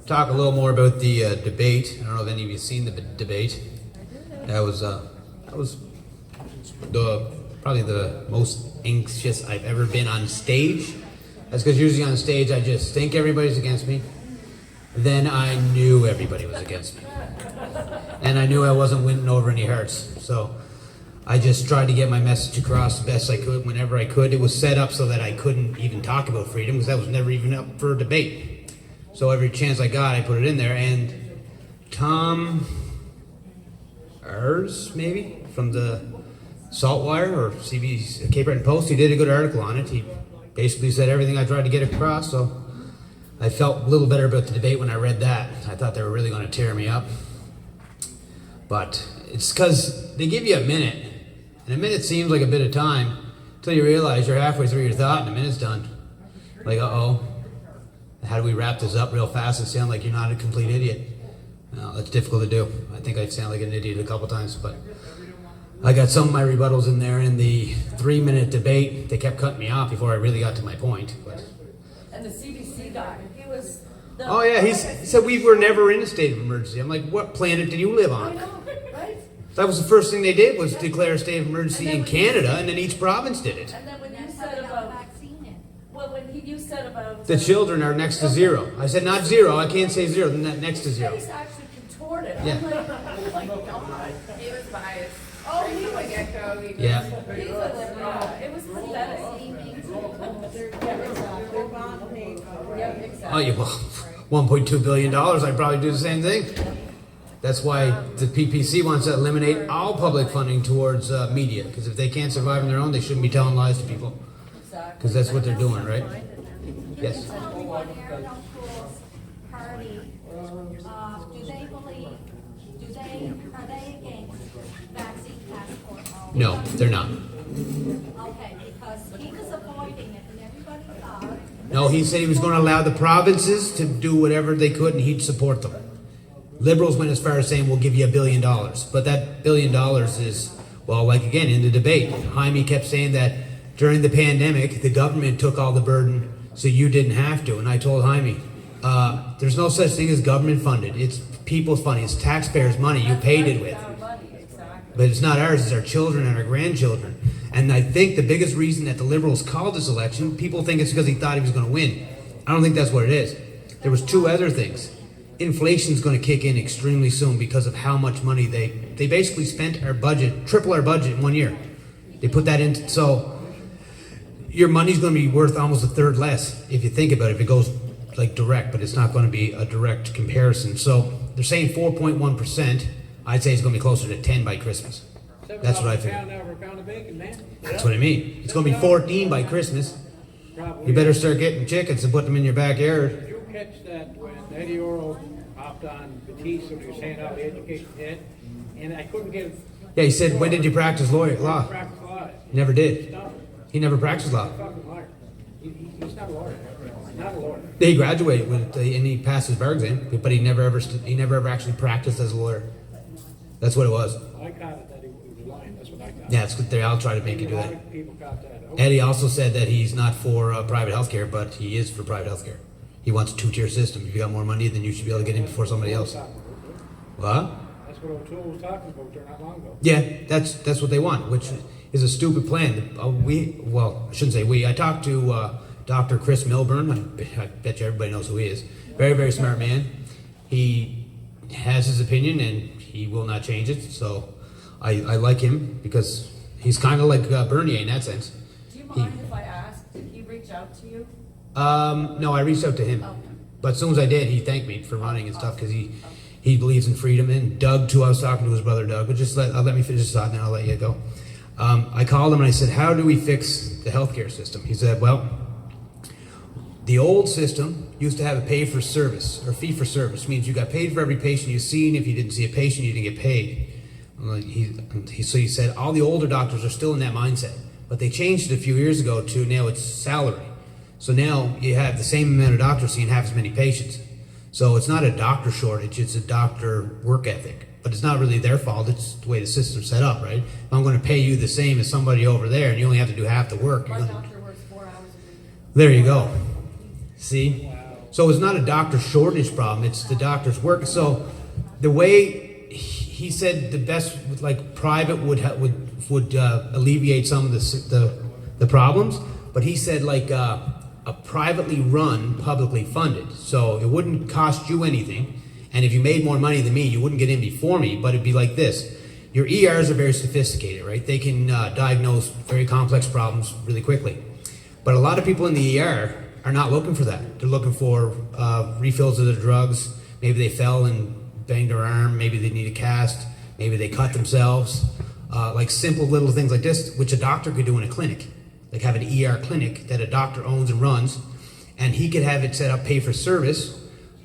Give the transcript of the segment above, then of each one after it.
Talk a little more about the debate. I don't know if any of you seen the debate. That was probably the most anxious I've ever been on stage. That's because usually on stage I just think everybody's against me. Then I knew everybody was against me. And I knew I wasn't winning over any hearts. So I just tried to get my message across the best I could whenever I could. It was set up so that I couldn't even talk about freedom because that was never even up for a debate. So every chance I got, I put it in there. And Tom Ers, maybe, from the Saltwire or CB's Cape Breton Post, he did a good article on it. He basically said everything I tried to get across. So I felt a little better about the debate when I read that. I thought they were really going to tear me up. But it's because they give you a minute. And a minute seems like a bit of time until you realize you're halfway through your thought and a minute's done. Like, uh-oh. How do we wrap this up real fast and sound like you're not a complete idiot? No, that's difficult to do. I think I sound like an idiot a couple times, but I got some of my rebuttals in there. In the 3-minute debate, they kept cutting me off before I really got to my point. But. And the CBC guy, he was... Oh yeah, he said we were never in a state of emergency. I'm like, what planet did you live on? I know, right? That was the first thing they did, was declare a state of emergency in Canada, and then each province did it. And then when you said about... Well, when you said about... The children are next to zero. I said, not zero. I can't say zero. Then next to zero. His face actually contorted. Yeah. I'm like, oh my God. He was biased. Oh, he was... Gecko. Yeah. He was, it was pathetic. Yeah, exactly. Oh, yeah, well, $1.2 billion, I'd probably do the same thing. That's why the PPC wants to eliminate all public funding towards media, because if they can't survive on their own, they shouldn't be telling lies to people. Because that's what they're doing, right? Yes? Tell me what Ariel Cool's party, do they believe, are they against vaccine passport? No, they're not. Okay, because he was avoiding it and everybody thought. No, he said he was going to allow the provinces to do whatever they could and he'd support them. Liberals went as far as saying, we'll give you $1 billion. But that $1 billion is, well, like again, in the debate, Jaime kept saying that during the pandemic, the government took all the burden, so you didn't have to. And I told Jaime, there's no such thing as government funded. It's people's money. It's taxpayers' money. You paid it with. But it's not ours. It's our children and our grandchildren. And I think the biggest reason that the Liberals called this election, people think it's because he thought he was going to win. I don't think that's what it is. There was two other things. Inflation's going to kick in extremely soon because of how much money they basically spent our budget, triple our budget in 1 year. They put that in, so your money's going to be worth almost a third less if you think about it, if it goes like direct, but it's not going to be a direct comparison. So they're saying 4.1%. I'd say it's going to be closer to 10 by Christmas. That's what I think. That's what I mean. It's going to be 14 by Christmas. You better start getting chickens and put them in your backyard. Did you catch that when Eddie Oro hopped on Batiste when he was saying how the education hit? And I couldn't get... Yeah, he said, when did you practice law? Practice law. He never did. He never practiced law. He's a fucking liar. He's not a lawyer. He's not a lawyer. He graduated with, and he passed his bar exam, but he never ever actually practiced as a lawyer. That's what it was. I caught it that he was lying. That's what I caught. Yeah, that's what they all try to make you do A lot that. of people caught that. Eddie also said that he's not for private health care, but he is for private health care. He wants a two-tier system. If you got more money, then you should be able to get in before somebody else. What? That's what O'Toole was talking about there not long ago. Yeah, that's what they want, which is a stupid plan. I shouldn't say we. I talked to Dr. Chris Milburn. I bet you everybody knows who he is. Very, very smart man. He has his opinion, and he will not change it. So I like him because he's kind of like Bernier in that sense. Do you mind if I ask, did he reach out to you? No, I reached out to him. Okay. But as soon as I did, he thanked me for running and stuff because he believes in freedom. And Doug, too, I was talking to his brother Doug, but just let me finish this thought and then I'll let you go. I called him and I said, how do we fix the healthcare system? He said, well, the old system used to have a pay for service or fee for service, means you got paid for every patient you seen. If you didn't see a patient, you didn't get paid. So he said all the older doctors are still in that mindset, but they changed it a few years ago to now it's salary. So now you have the same amount of doctors seeing half as many patients. So it's not a doctor shortage, it's a doctor work ethic. But it's not really their fault, it's the way the system's set up, right? If I'm going to pay you the same as somebody over there and you only have to do half the work. My doctor works 4 hours a week. There you go. See? So it's not a doctor shortage problem, it's the doctor's work. So the way he said the best, like private would alleviate some of the problems, but he said like a privately run, publicly funded. So it wouldn't cost you anything, and if you made more money than me, you wouldn't get in before me, but it'd be like this. Your ERs are very sophisticated, right? They can diagnose very complex problems really quickly. But a lot of people in the ER are not looking for that. They're looking for refills of their drugs. Maybe they fell and banged their arm. Maybe they need a cast. Maybe they cut themselves. Like simple little things like this, which a doctor could do in a clinic. Like have an ER clinic that a doctor owns and runs, and he could have it set up pay for service,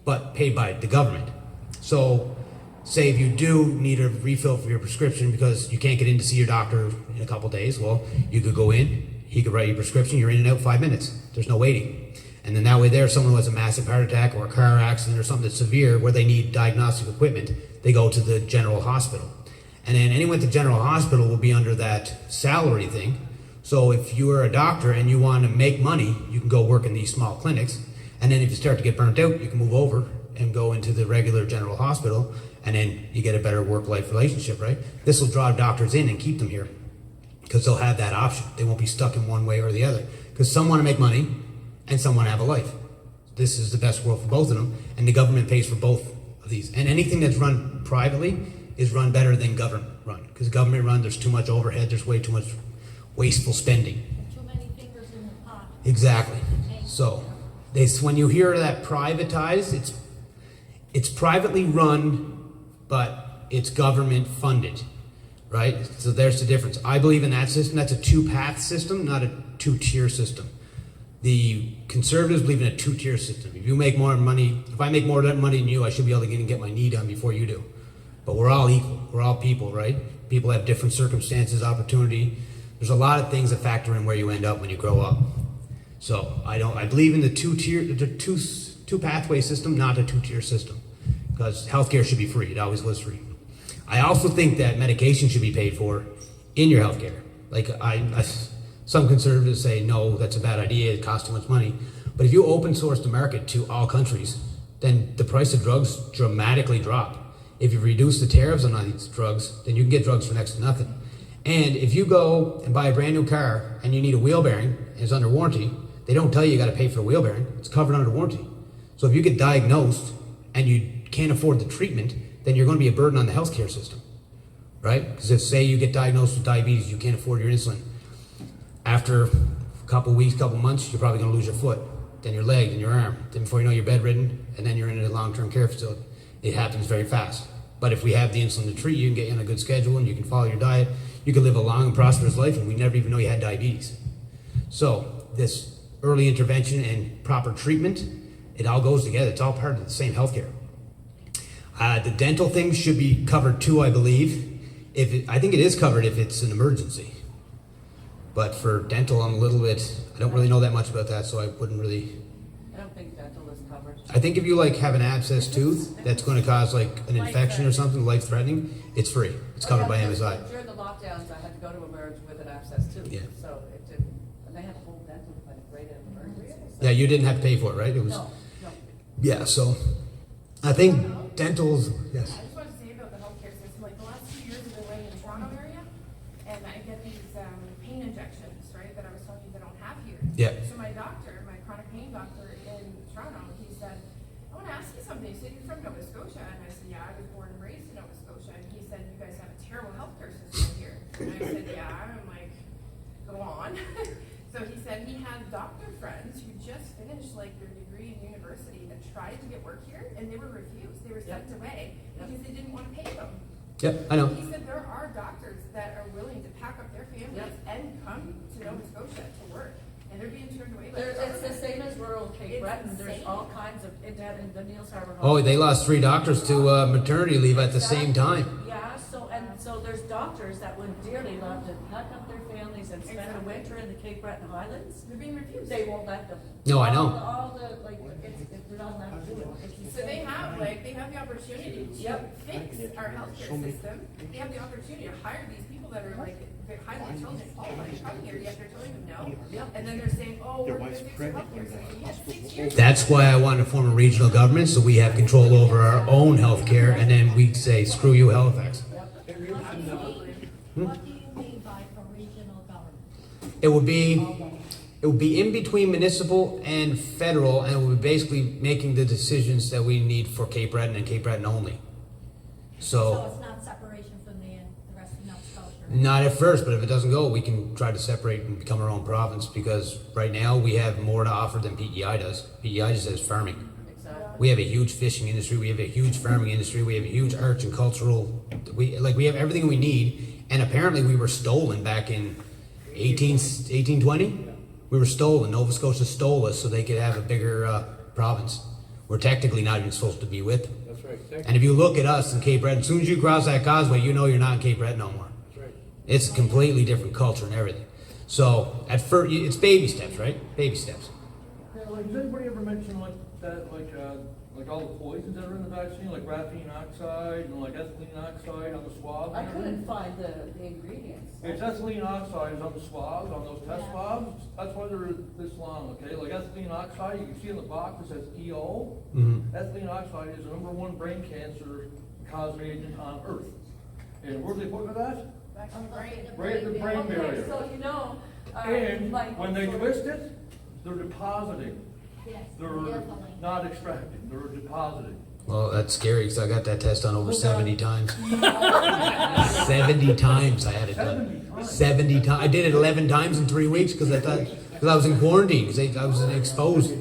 but paid by the government. So say if you do need a refill for your prescription because you can't get in to see your doctor in a couple days, well, you could go in, he could write your prescription, you're in and out 5 minutes. There's no waiting. And then that way there, someone who has a massive heart attack or a car accident or something that's severe where they need diagnostic equipment, they go to the general hospital. And then anyone at the general hospital will be under that salary thing. So if you are a doctor and you want to make money, you can go work in these small clinics. And then if you start to get burnt out, you can move over and go into the regular general hospital, and then you get a better work-life relationship, right? This will draw doctors in and keep them here because they'll have that option. They won't be stuck in one way or the other because some want to make money and some want to have a life. This is the best world for both of them, and the government pays for both of these. And anything that's run privately is run better than government run, because government run, there's too much overhead, there's way too much wasteful spending. Too many fingers in the pot. Exactly. So when you hear that privatized, it's privately run, but it's government funded, right? So there's the difference. I believe in that system. That's a two-path system, not a two-tier system. The conservatives believe in a two-tier system. If you make more money, if I make more money than you, I should be able to get my knee done before you do. But we're all equal. We're all people, right? People have different circumstances, opportunity. There's a lot of things that factor in where you end up when you grow up. So I believe in the two pathway system, not a two-tier system, because healthcare should be free. It always was free. I also think that medication should be paid for in your healthcare. Like some conservatives say, no, that's a bad idea. It costs too much money. But if you open source the market to all countries, then the price of drugs dramatically drop. If you reduce the tariffs on all these drugs, then you can get drugs for next to nothing. And if you go and buy a brand new car and you need a wheel bearing and it's under warranty, they don't tell you got to pay for the wheel bearing. It's covered under warranty. So if you get diagnosed and you can't afford the treatment, then you're going to be a burden on the healthcare system, right? Because if, say, you get diagnosed with diabetes, you can't afford your insulin. After a couple weeks, couple months, you're probably going to lose your foot, then your leg, then your arm. Then before you know, you're bedridden, and then you're in a long-term care facility. It happens very fast. But if we have the insulin to treat you and get you on a good schedule and you can follow your diet, you can live a long and prosperous life, and we never even know you had diabetes. So this early intervention and proper treatment, it all goes together. It's all part of the same healthcare. The dental things should be covered too, I believe. I think it is covered if it's an emergency. But for dental, I don't really know that much about that, so I wouldn't really. I don't think dental is covered. I think if you have an abscess tooth that's going to cause an infection or something life-threatening, it's free. It's covered by MSI. During the lockdowns, I had to go to Emerge with an abscess tooth. Yeah. So it didn't, and they had a whole dental clinic right in Emerge. Yeah, you didn't have to pay for it, right? It was. No. Yeah, so I think dental's, yes. I just wanted to say about the healthcare system, like the last 2 years I've been living in the Toronto area, and I get these pain injections, right, that I was talking they don't have here. Yeah. So my doctor, my chronic pain doctor in Toronto, he said, I want to ask you something. He said, you're from Nova Scotia. And I said, yeah, I was born and raised in Nova Scotia. And he said, you guys have a terrible healthcare system here. And I said, yeah. I'm like, go on. So he said he had doctor friends who just finished their degree in university that tried to get work here, and they were refused. They were sent away because they didn't want to pay them. Yep, I know. He said there are doctors that are willing to pack up their families and come to Nova Scotia to work, and they're being turned away by the It's the government. same as rural Cape It's Breton. There's insane. all kinds of, in the Niels Harbor. Oh, they lost 3 doctors to maternity leave at the same time. Yeah, so there's doctors that would dearly love to pack up their families and spend a winter in the Cape Breton Highlands. They're being refused. They won't let them. No, I know. All the, they're not allowed to do it. It's So they have the opportunity to Yep. fix our healthcare system. They have the opportunity to hire these people that are highly intelligent people when they come here, yet they're telling them no. And then they're saying, oh, we're gonna fix your healthcare system. You had 6 years. That's why I wanted to form a regional government, so we have control over our own healthcare, and then we say, screw you, Halifax. What do you mean by for regional government? It would be in between municipal and federal, and it would be basically making the decisions that we need for Cape Breton and Cape Breton only. So it's not separation from the rest of Nova Scotia? Not at first, but if it doesn't go, we can try to separate and become our own province, because right now we have more to offer than PEI does. PEI just has farming. Exactly. We have a huge fishing industry, we have a huge farming industry, we have a huge arts and cultural, we have everything we need, and apparently we were stolen back in 1820. We were stolen. Nova Scotia stole us so they could have a bigger province. We're technically not even supposed to be with them. That's right. And if you look at us in Cape Breton, as soon as you cross that causeway, you know you're not in Cape Breton no more. That's right. It's a completely different culture and everything. So at first, it's baby steps, right? Baby steps. Yeah, like, does anybody ever mention like that, like all the poisons that are in the vaccine, like graphene oxide and like ethylene oxide on the swabs? I and everything? couldn't find the ingredients. It's ethylene oxide is on the swabs, on those test swabs. That's why they're this long, okay? Like ethylene oxide, you can see in the box it says EO. Ethylene oxide is the #1 brain cancer causing agent on Earth. And where do they put it at? Back on the brain. Right at the brain Okay, barrier. so you know, And like. when they twist it, they're depositing. Yes, They're definitely. not extracting, they're depositing. Well, that's scary because I got that test done over 70 times. 70 times I had it done. 70 times. I did it 11 times in 3 weeks because I was in quarantine because I was exposed.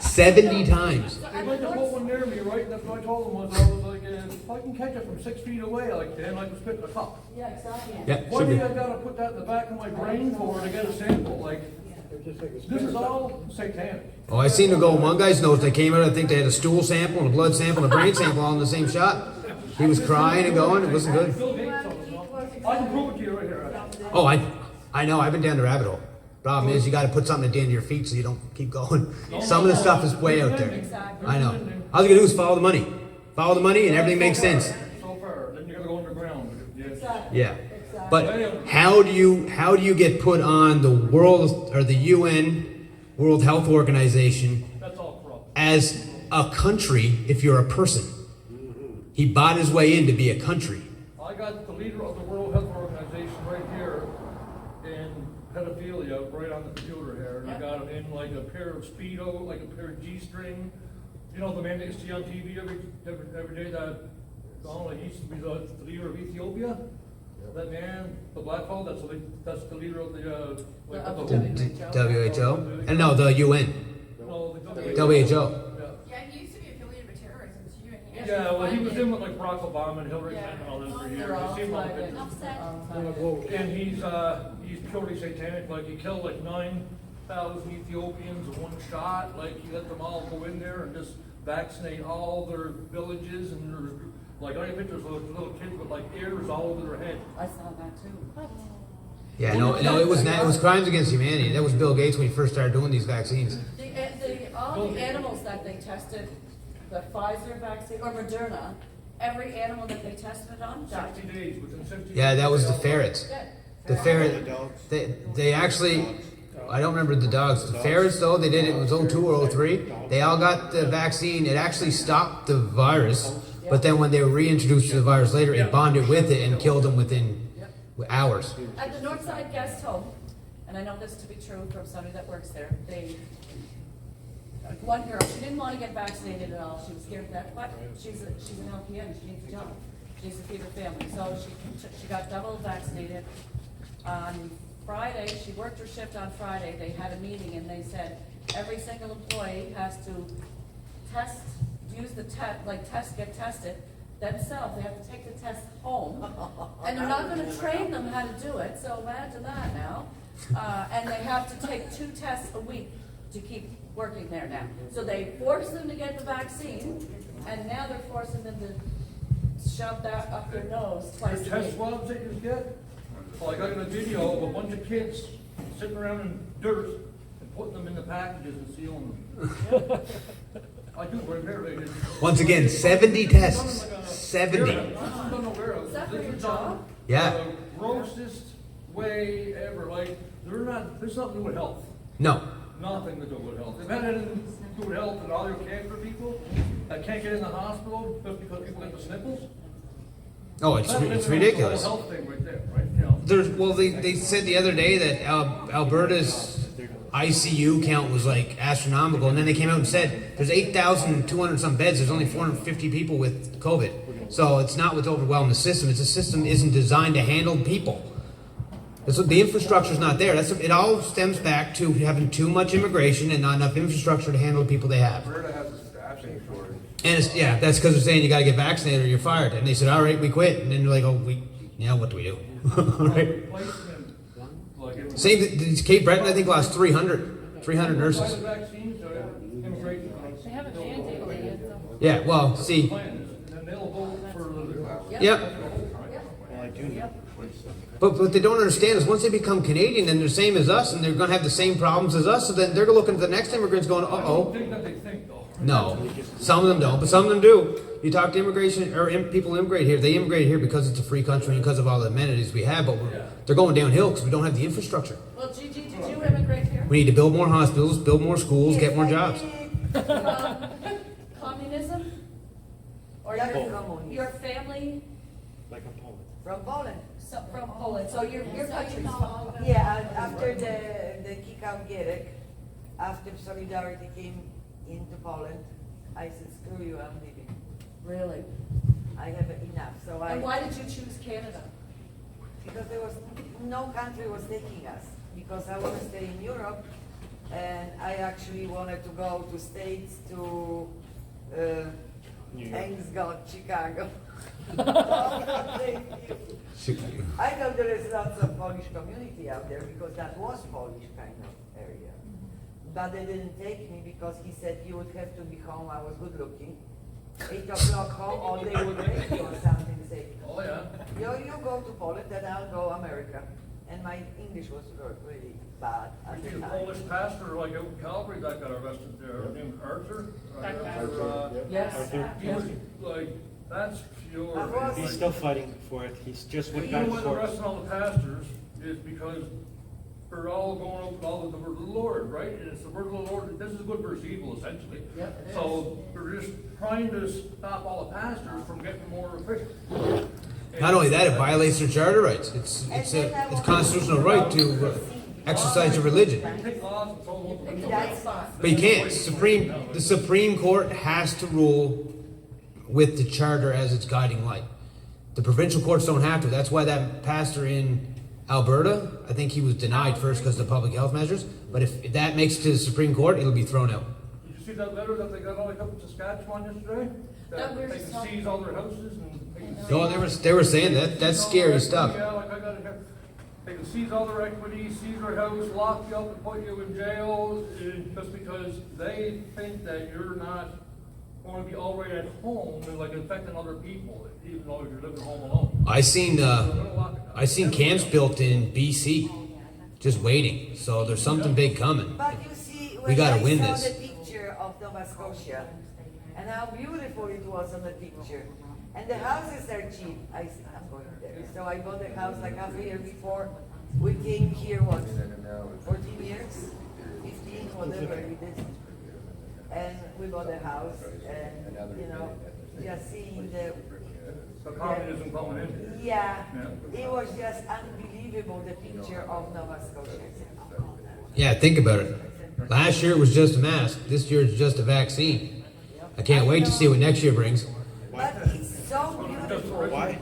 70 times. They went to put one near me, right, and that's what I told them was, I was like, if I can catch it from 6 feet away, like then I can spit in a cup. Yeah, exactly. Yeah, Why should do be. I gotta put that in the back of my brain for to get a sample? Like, this is all satanic. Oh, I seen them go in one guy's nose. They came out, I think they had a stool sample and a blood sample and a brain sample all in the same shot. He was crying and going. It wasn't good. Bill Gates told us, no? I can prove it to you right here. Oh, I know. I've been down the rabbit hole. Problem is, you got to put something at the end of your feet so you don't keep going. Some of the stuff is way out there. I know. All you gotta do is follow the money. Follow the money, and everything makes sense. So far, then you gotta go underground. Exactly. Yeah. Exactly. But how do you get put on the world or the UN, World Health Organization, That's all corrupt. as a country if you're a person? He bought his way in to be a country. I got the leader of the World Health Organization right here in pedophilia, right on the computer here. And I got him in like a pair of Speedo, like a pair of G-string. You know, the man that you see on TV every day that, oh, he used to be the leader of Ethiopia? That man, the black hole, that's the leader of the WHO? And no, the UN. No, the WHO. Yeah. Yeah, he used to be affiliated with terrorism too, and he Yeah, well, he was funded- in with like Barack Obama and Hillary Clinton and all them for years. They're all You see him on the like it. pictures. Upset. And he's purely satanic, like he killed like 9,000 Ethiopians in one shot, like he let them all go in there and just vaccinate all their villages and there's, like I have pictures of little kids with like ears all over their head. I saw that too. Yeah, no, it was crimes against humanity. That was Bill Gates when he first started doing these vaccines. All the animals that they tested, the Pfizer vaccine or Moderna, every animal that they tested it on died. 60 days, within 60 days. Yeah, that was the ferrets. Dead. The ferret, they actually, I don't remember the dogs. The ferrets though, they did it, it was 02 or 03. They all got the vaccine. It actually stopped the virus, but then when they were reintroduced to the virus later, it bonded with it and killed them within hours. At the Northside Guest Home, and I know this to be true from somebody that works there, one girl, she didn't want to get vaccinated at all, she was scared of that, but she's an LPN, she needs a job, she needs to feed her family, so she got double vaccinated. On Friday, she worked her shift on Friday, they had a meeting and they said, every single employee has to test, use the get tested themselves, they have to take the test home, and they're not gonna train them how to do it, so imagine that now. And they have to take 2 tests a week to keep working there now. So they force them to get the vaccine, and now they're forcing them to shove that up their nose twice The a test week. swabs that you get, well, I got a video of a bunch of kids sitting around in dirt and putting them in the packages and sealing them. I do right there, they did. Once again, 70 tests. 70. Is Is that for your job? Yeah. The grossest way ever, like, there's nothing to do with health. No. Nothing to do with health. If that had anything to do with health and all your cancer people that can't get in the hospital just because people get the sniffles. Oh, it's That's a ridiculous. whole health thing right there, right? You know. They said the other day that Alberta's ICU count was like astronomical, and then they came out and said there's 8,200 some beds. There's only 450 people with COVID, so it's not what's overwhelmed the system. It's the system isn't designed to handle people. The infrastructure's not there. It all stems back to having too much immigration and not enough infrastructure to handle the people they have. Alberta has a staffing shortage. And that's because they're saying you got to get vaccinated or you're fired. And they said, all right, we quit. And then they're like, oh, now what do we do? Right? Same, Cape Breton, I think, lost 300 nurses. They haven't mandated it yet, though. Yeah, well, see, yep. But what they don't understand is once they become Canadian, then they're same as us, and they're going to have the same problems as us. So then they're looking at the next immigrants going, uh-oh. No, some of them don't, but some of them do. You talk to immigration or people who immigrate here. They immigrate here because it's a free country and because of all the amenities we have. But they're going downhill because we don't have the infrastructure. Well, Gigi, did you immigrate here? We need to build more hospitals, build more schools, get more jobs. Communism? Or your family From Poland. from Poland, so your country's fine. Yeah, and after the kick out Gierek, after Solidarity came into Poland, I said, screw you, I'm leaving. Really? I have enough. So And why did you choose Canada? because there was no country was taking us, because I want to stay in Europe, and I actually wanted to go to States, to thanks God, Chicago. I know there is lots of Polish community out there because that was Polish kind of area. But they didn't take me because he said you would have to be home. I was good looking. 8 o'clock home, or they would rape you or something. Say, Oh, yeah. you go to Poland, then I'll go America. And my English was really bad I at the think a time. Polish pastor like out in Calgary that got arrested there, named Arthur. Yes. He was like, that's pure. I was- He's still fighting for it. He's just But went you know back why and they're forth. arresting all the pastors is because they're all going up with all the word of the Lord, right? And it's the word of the Lord. This is good versus evil, essentially. Yep, it So they're just trying to stop all the pastors from getting more Christians. Not only that, it violates their charter rights. It's a constitutional right to exercise your religion. Take laws and so on. That's But you can't. The Supreme Court has to rule with the charter as its guiding light. The provincial courts don't have to. That's why that pastor in Alberta, I think he was denied first because of the public health measures. But if that makes it to the Supreme Court, it'll be thrown out. Did you see that letter that they got all up in Saskatchewan yesterday? That we're They just can seize all their houses and they can No, they were saying that's scary stuff. Yeah, like I got it here. They can seize all their equity, seize your house, lock you up and put you in jail, just because they think that you're not going to be all right at home and like affecting other people, even though you're living home alone. I seen camps built in BC, just waiting. So there's something big coming. But you see, We when gotta I win saw this. the picture of Nova Scotia and how beautiful it was on the picture, and the houses are cheap, I said, I'm going there. So I bought a house like half a year before we came here, what, 14 years? 15, whatever we did. And we bought a house, and, you know, just seeing the communism coming in. Yeah, it was just unbelievable, the picture of Nova Scotia. Yeah, think about it. Last year it was just a mask. This year it's just a vaccine. I can't wait to see what next year brings. But it's so beautiful. Why?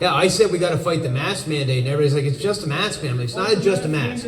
Yeah, I said we got to fight the mask mandate, and everybody's like, it's just a mask mandate. I'm like, it's not just a mask.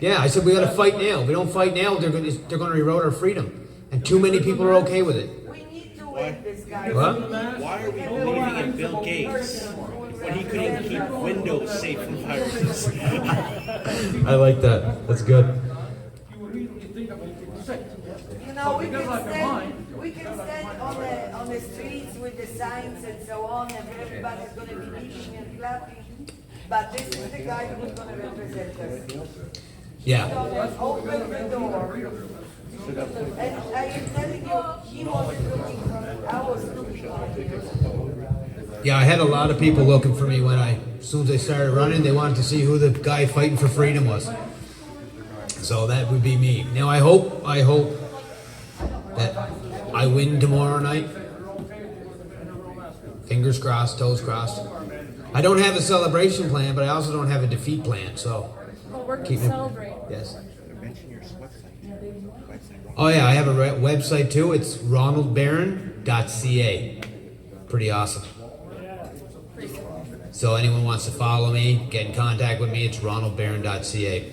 Yeah, I said we got to fight now. If we don't fight now, they're going to erode our freedom. And too many people are okay with it. We need to win this guy. What? Why are we believing in Bill Gates when he couldn't keep Windows safe from viruses? I like that. That's good. You would immediately think of it, people sick. You know, we can stand on the streets with the signs and so on, and everybody's going to be leaping and clapping. But this is the guy who's going to represent us. Yeah. So open the door. And I am telling you, he was looking, I was looking 5 years ago. Yeah, I had a lot of people looking for me as soon as I started running, they wanted to see who the guy fighting for freedom was. So that would be me. Now I hope that I win tomorrow night. Fingers crossed, toes crossed. I don't have a celebration plan, but I also don't have a defeat plan, so. Well, we're Keep gonna it- celebrate. Yes. Oh yeah, I have a website too. It's ronaldbarron.ca. Pretty awesome. So anyone wants to follow me, get in contact with me, it's ronaldbarron.ca.